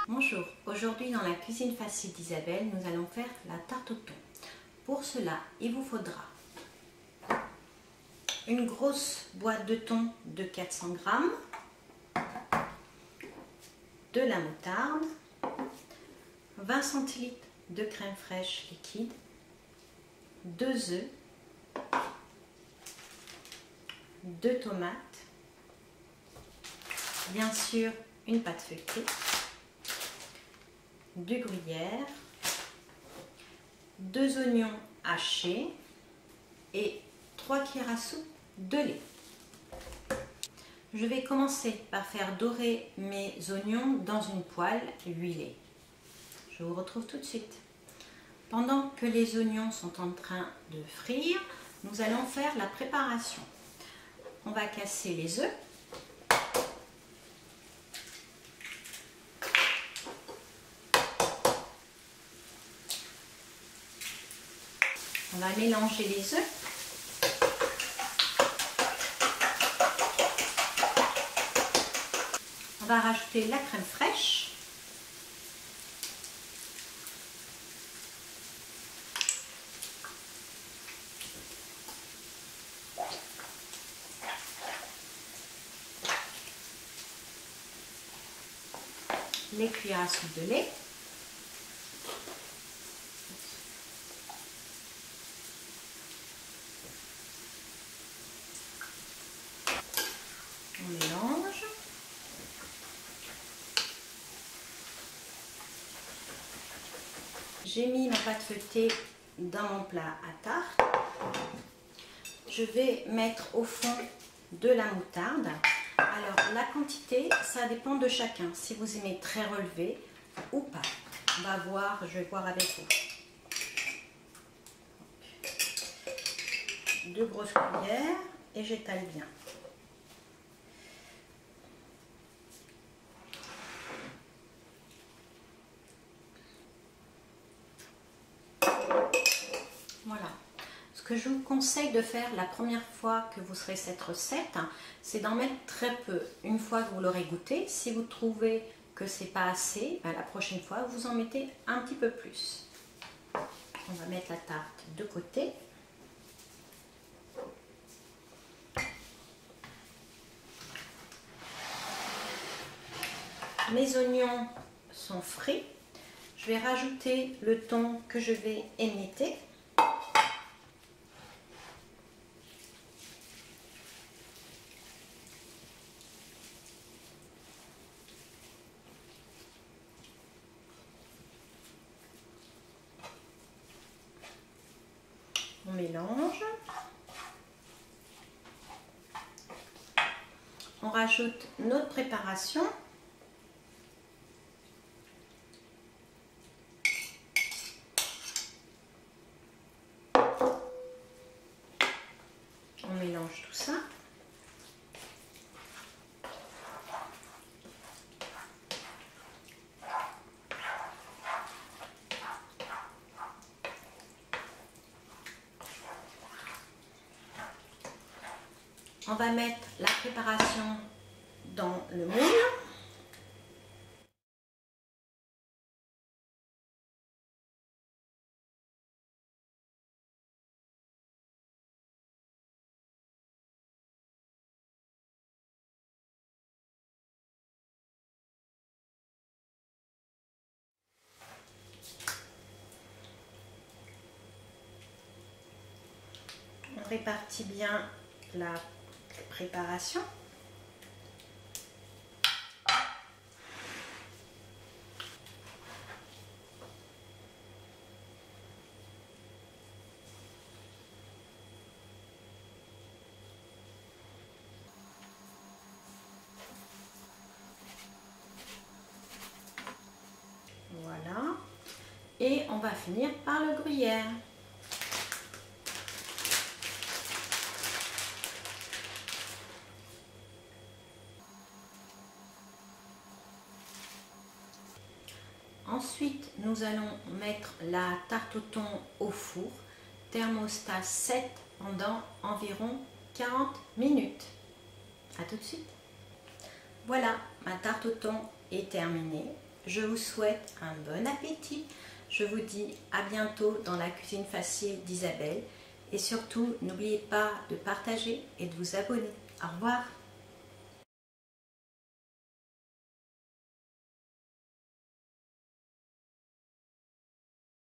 Bonjour, aujourd'hui dans la cuisine facile d'Isabelle, nous allons faire la tarte au thon. Pour cela, il vous faudra une grosse boîte de thon de 400 g, de la moutarde, 20 cl de crème fraîche liquide, 2 œufs, 2 tomates, bien sûr une pâte feuilletée, du gruyère, 2 oignons hachés et 3 cuillères à soupe de lait. Je vais commencer par faire dorer mes oignons dans une poêle huilée. Je vous retrouve tout de suite. Pendant que les oignons sont en train de frire, nous allons faire la préparation. On va casser les œufs. On va mélanger les œufs. On va rajouter la crème fraîche. Les cuillères à soupe de lait. On mélange. J'ai mis ma pâte feuilletée dans mon plat à tarte. Je vais mettre au fond de la moutarde. Alors la quantité, ça dépend de chacun. Si vous aimez très relevé ou pas. On va voir, je vais voir avec vous. 2 grosses cuillères et j'étale bien. Voilà. Ce que je vous conseille de faire la première fois que vous ferez cette recette, c'est d'en mettre très peu. Une fois que vous l'aurez goûté, si vous trouvez que c'est pas assez, la prochaine fois vous en mettez un petit peu plus. On va mettre la tarte de côté. Mes oignons sont frits. Je vais rajouter le thon que je vais émietter. On mélange. On rajoute notre préparation. On mélange tout ça. On va mettre la préparation dans le moule. On répartit bien la préparation. Voilà. Et on va finir par le gruyère. Ensuite, nous allons mettre la tarte au thon au four, thermostat 7 pendant environ 40 minutes. A tout de suite. Voilà, ma tarte au thon est terminée. je vous souhaite un bon appétit. Je vous dis à bientôt dans la cuisine facile d'Isabelle. Et surtout, n'oubliez pas de partager et de vous abonner. Au revoir.